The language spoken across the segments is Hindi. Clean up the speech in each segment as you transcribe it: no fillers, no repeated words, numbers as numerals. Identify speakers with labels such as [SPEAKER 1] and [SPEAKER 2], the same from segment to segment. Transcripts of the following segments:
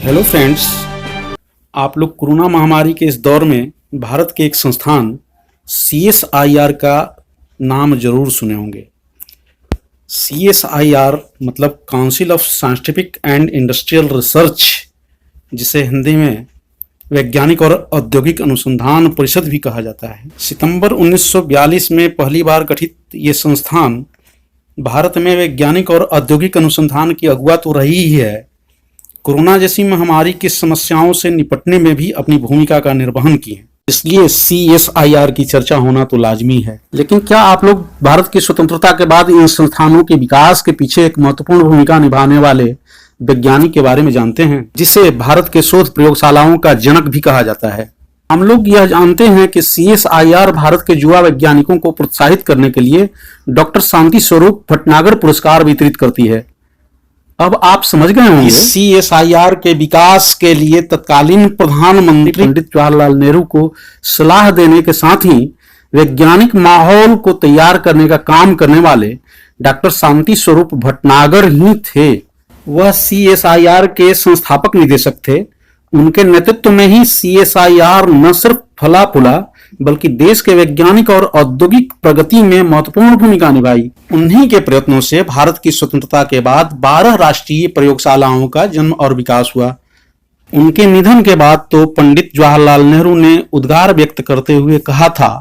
[SPEAKER 1] हेलो फ्रेंड्स, आप लोग कोरोना महामारी के इस दौर में भारत के एक संस्थान CSIR का नाम जरूर सुने होंगे। CSIR मतलब council of scientific and industrial research, जिसे हिंदी में वैज्ञानिक और औद्योगिक अनुसंधान परिषद भी कहा जाता है। सितंबर 1942 में पहली बार गठित ये संस्थान भारत में वैज्ञानिक और औद्योगिक अनुसंधान की अगुवा तो रही ही है, कोरोना जैसी महामारी की समस्याओं से निपटने में भी अपनी भूमिका का निर्वहन की है। इसलिए CSIR की चर्चा होना तो लाजमी है। लेकिन क्या आप लोग भारत की स्वतंत्रता के बाद इन संस्थानों के विकास के पीछे एक महत्वपूर्ण भूमिका निभाने वाले वैज्ञानिक के बारे में जानते हैं, जिसे भारत के शोध प्रयोगशालाओं का जनक भी कहा जाता है? हम लोग यह जानते हैं कि CSIR भारत के युवा वैज्ञानिकों को प्रोत्साहित करने के लिए डॉक्टर शांति स्वरूप भटनागर पुरस्कार वितरित करती है। अब आप समझ गए होंगे CSIR के विकास के लिए तत्कालीन प्रधानमंत्री पंडित जवाहरलाल नेहरू को सलाह देने के साथ ही वैज्ञानिक माहौल को तैयार करने का काम करने वाले डॉक्टर शांति स्वरूप भटनागर ही थे। वह CSIR के संस्थापक निदेशक थे। उनके नेतृत्व में ही CSIR न सिर्फ फला फूला बल्कि देश के वैज्ञानिक और औद्योगिक प्रगति में महत्वपूर्ण भूमिका निभाई। उन्हीं के प्रयत्नों से भारत की स्वतंत्रता के बाद 12 राष्ट्रीय प्रयोगशालाओं का जन्म और विकास हुआ। उनके निधन के बाद तो पंडित जवाहरलाल नेहरू ने उद्गार व्यक्त करते हुए कहा था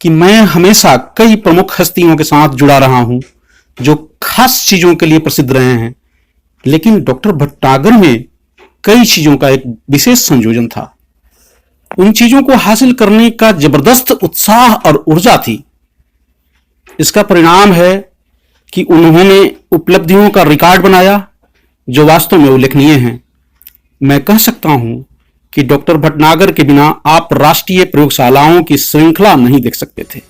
[SPEAKER 1] कि मैं हमेशा कई प्रमुख हस्तियों के साथ जुड़ा रहा हूं जो खास चीजों के लिए प्रसिद्ध रहे हैं, लेकिन डॉक्टर भटनागर में कई चीजों का एक विशेष संयोजन था। उन चीजों को हासिल करने का जबरदस्त उत्साह और ऊर्जा थी। इसका परिणाम है कि उन्होंने उपलब्धियों का रिकॉर्ड बनाया जो वास्तव में उल्लेखनीय हैं। मैं कह सकता हूं कि डॉक्टर भटनागर के बिना आप राष्ट्रीय प्रयोगशालाओं की श्रृंखला नहीं देख सकते थे।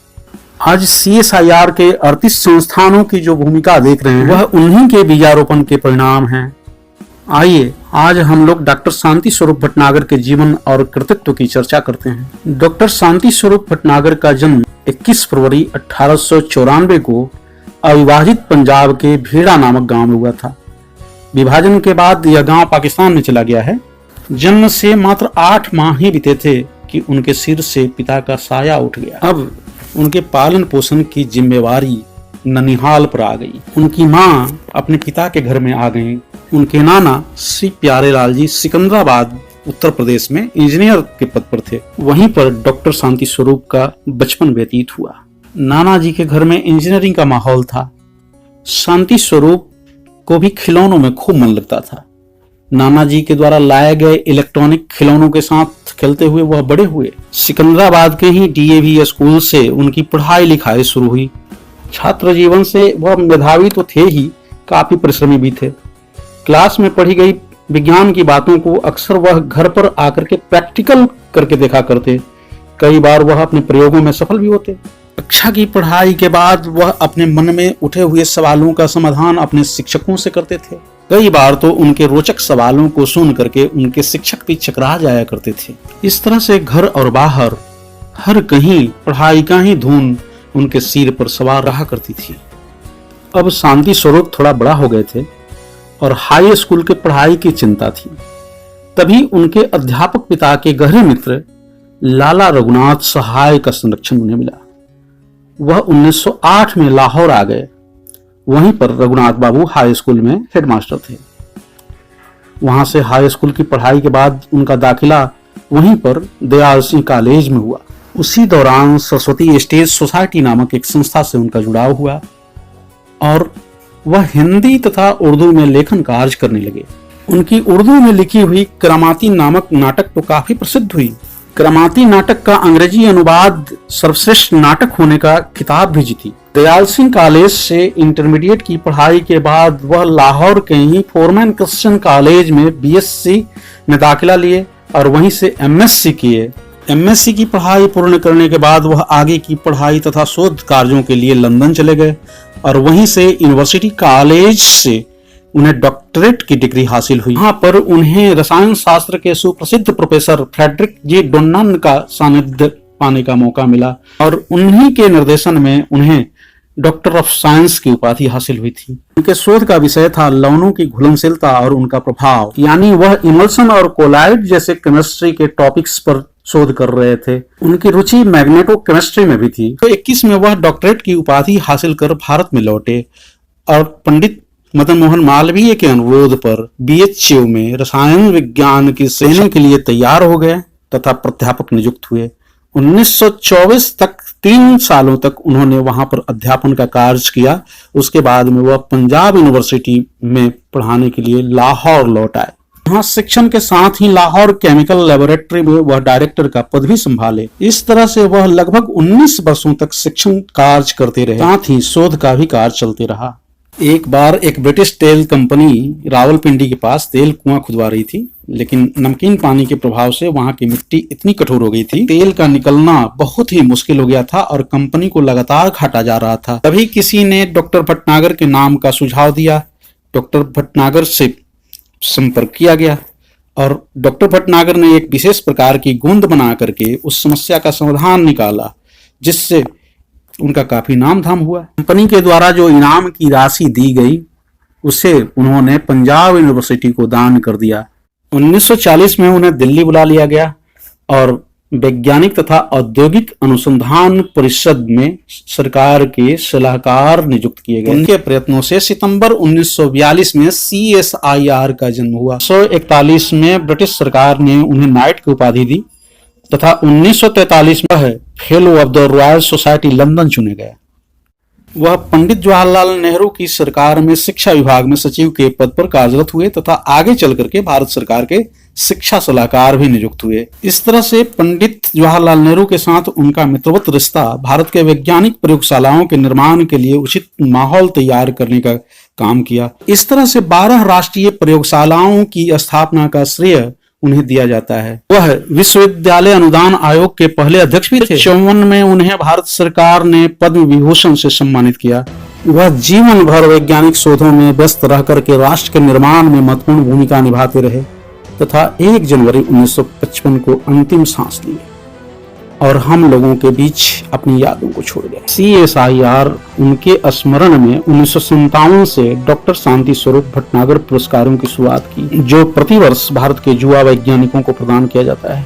[SPEAKER 1] आज CSIR के 38 संस्थानों की जो भूमिका देख रहे हैं वह उन्हीं के बीजारोपण के परिणाम हैं। आइए आज हम लोग डॉक्टर शांति स्वरूप भटनागर के जीवन और कृतित्व की चर्चा करते हैं। डॉक्टर शांति स्वरूप भटनागर का जन्म 21 फरवरी 1894 को अविभाजित पंजाब के भेड़ा नामक गांव में हुआ था। विभाजन के बाद यह गांव पाकिस्तान में चला गया है। जन्म से मात्र 8 माह ही बीते थे कि उनके सिर से पिता का साया उठ गया। अब उनके पालन पोषण की जिम्मेवारी ननिहाल पर आ गई। उनकी मां अपने पिता के घर में आ गईं। उनके नाना श्री प्यारेलाल जी सिकंदराबाद उत्तर प्रदेश में इंजीनियर के पद पर थे। वहीं पर डॉक्टर शांति स्वरूप का बचपन व्यतीत हुआ। नाना जी के घर में इंजीनियरिंग का माहौल था। शांति स्वरूप को भी खिलौनों में खूब मन लगता था। नाना जी के द्वारा लाए गए इलेक्ट्रॉनिक खिलौनों के साथ खेलते हुए वह बड़े हुए। सिकंदराबाद के ही DAV स्कूल से उनकी पढ़ाई लिखाई शुरू हुई। छात्र जीवन से वह मेधावी तो थे ही, काफी परिश्रमी भी थे। क्लास में पढ़ी गई विज्ञान की बातों को अक्सर वह घर पर आकर के प्रैक्टिकल करके देखा करते। कई बार वह अपने प्रयोगों में सफल भी होते। कक्षा की पढ़ाई के बाद वह अपने मन में उठे हुए सवालों का समाधान अपने शिक्षकों से करते थे। कई बार तो उनके रोचक सवालों को सुन करके उनके शिक्षक भी चकरा जाया करते थे। इस तरह से घर और बाहर हर कहीं पढ़ाई का ही धुन उनके सिर पर सवार रहा करती थी। अब शांति स्वरूप थोड़ा बड़ा हो गए थे और हाई स्कूल के पढ़ाई की चिंता थी। तभी उनके अध्यापक पिता के गहरे मित्र लाला रघुनाथ सहाय का संरक्षण उन्हें मिला। वह 1908 में लाहौर आ गए। वहीं पर रघुनाथ बाबू हाई स्कूल में हेडमास्टर थे। वहां से हाई स्कूल की पढ़ाई के बाद उनका दाखिला वहीं पर दयाल सिंह कॉलेज में हुआ। उसी दौरान सरस्वती स्टेज सोसाइटी नामक एक संस्था से उनका जुड़ाव हुआ और वह हिंदी तथा उर्दू में लेखन कार्य करने लगे। उनकी उर्दू में लिखी हुई करामाती नामक नाटक तो काफी प्रसिद्ध हुई। करामाती नाटक का अंग्रेजी अनुवाद सर्वश्रेष्ठ नाटक होने का खिताब भी जीती। दयाल सिंह कॉलेज से इंटरमीडिएट की पढ़ाई के बाद वह लाहौर के ही फोरमैन क्रिश्चियन कॉलेज में BSc में दाखिला लिए और वहीं से MSc किए। MSc की पढ़ाई पूर्ण करने के बाद वह आगे की पढ़ाई तथा शोध कार्यों के लिए लंदन चले गए और वहीं से यूनिवर्सिटी कॉलेज से उन्हें डॉक्टरेट की डिग्री हासिल हुई। यहाँ पर उन्हें रसायन शास्त्र के सुप्रसिद्ध प्रोफेसर फ्रेडरिक जी डोन्नान का सानिध्य पाने का मौका मिला और उन्हीं के निर्देशन में उन्हें डॉक्टर ऑफ साइंस की उपाधि हासिल हुई थी। उनके शोध का विषय था लवणों की घुलनशीलता और उनका प्रभाव, यानी वह इमल्सन और कोलाइड जैसे केमिस्ट्री के टॉपिक्स पर शोध कर रहे थे। उनकी रुचि मैग्नेटो केमिस्ट्री में भी थी। तो 21 में वह डॉक्टरेट की उपाधि हासिल कर भारत में लौटे और पंडित मदन मोहन मालवीय के अनुरोध पर BHU में रसायन विज्ञान की सेना के लिए तैयार हो गए तथा प्राध्यापक नियुक्त हुए। 1924 तक 3 सालों तक उन्होंने वहां पर अध्यापन का कार्य किया। उसके बाद में वह पंजाब यूनिवर्सिटी में पढ़ाने के लिए लाहौर लौट आए। यहाँ शिक्षण के साथ ही लाहौर केमिकल लेबोरेटरी में वह डायरेक्टर का पद भी संभाले। इस तरह से वह लगभग 19 वर्षों तक शिक्षण कार्य करते रहे, साथ ही शोध का भी कार्य चलते रहा। एक बार एक ब्रिटिश तेल कंपनी रावलपिंडी के पास तेल कुआं खुदवा रही थी, लेकिन नमकीन पानी के प्रभाव से वहां की मिट्टी इतनी कठोर हो गई थी, तेल का निकलना बहुत ही मुश्किल हो गया था और कंपनी को लगातार घाटा जा रहा था। तभी किसी ने डॉक्टर भटनागर के नाम का सुझाव दिया। डॉक्टर भटनागर से संपर्क किया गया और डॉक्टर भटनागर ने एक विशेष प्रकार की गोंद बना करके उस समस्या का समाधान निकाला, जिससे उनका काफी नाम धाम हुआ। कंपनी के द्वारा जो इनाम की राशि दी गई उसे उन्होंने पंजाब यूनिवर्सिटी को दान कर दिया। 1940 में उन्हें दिल्ली बुला लिया गया और वैज्ञानिक तथा औद्योगिक अनुसंधान परिषद में सरकार के सलाहकार नियुक्त किए गए। उनके प्रयत्नों से सितंबर 1942 में CSIR का जन्म हुआ। 1941 में ब्रिटिश सरकार ने उन्हें नाइट की उपाधि दी तथा 1943 में वह fellow of the royal society London चुने गए। वह पंडित जवाहरलाल नेहरू की सरकार में शिक्षा विभाग में सचिव के पद पर कार्यरत हुए तथा आगे चल करके भारत सरकार के शिक्षा सलाहकार भी नियुक्त हुए। इस तरह से पंडित जवाहरलाल नेहरू के साथ उनका मित्रवत रिश्ता भारत के वैज्ञानिक प्रयोगशालाओं के निर्माण के लिए उचित माहौल तैयार करने का काम किया। इस तरह से 12 राष्ट्रीय प्रयोगशालाओं की स्थापना का श्रेय उन्हें दिया जाता है। वह विश्वविद्यालय अनुदान आयोग के पहले अध्यक्ष भी थे। 1954 में उन्हें भारत सरकार ने पद्म विभूषण से सम्मानित किया। वह जीवन भर वैज्ञानिक शोधों में व्यस्त रह करके राष्ट्र के निर्माण में महत्वपूर्ण भूमिका निभाते रहे तथा 1 जनवरी 1955 को अंतिम सांस ली और हम लोगों के बीच अपनी यादों को छोड़ गए। CSIR उनके स्मरण में 1957 से डॉक्टर शांति स्वरूप भटनागर पुरस्कारों की शुरुआत की, जो प्रतिवर्ष भारत के युवा वैज्ञानिकों को प्रदान किया जाता है।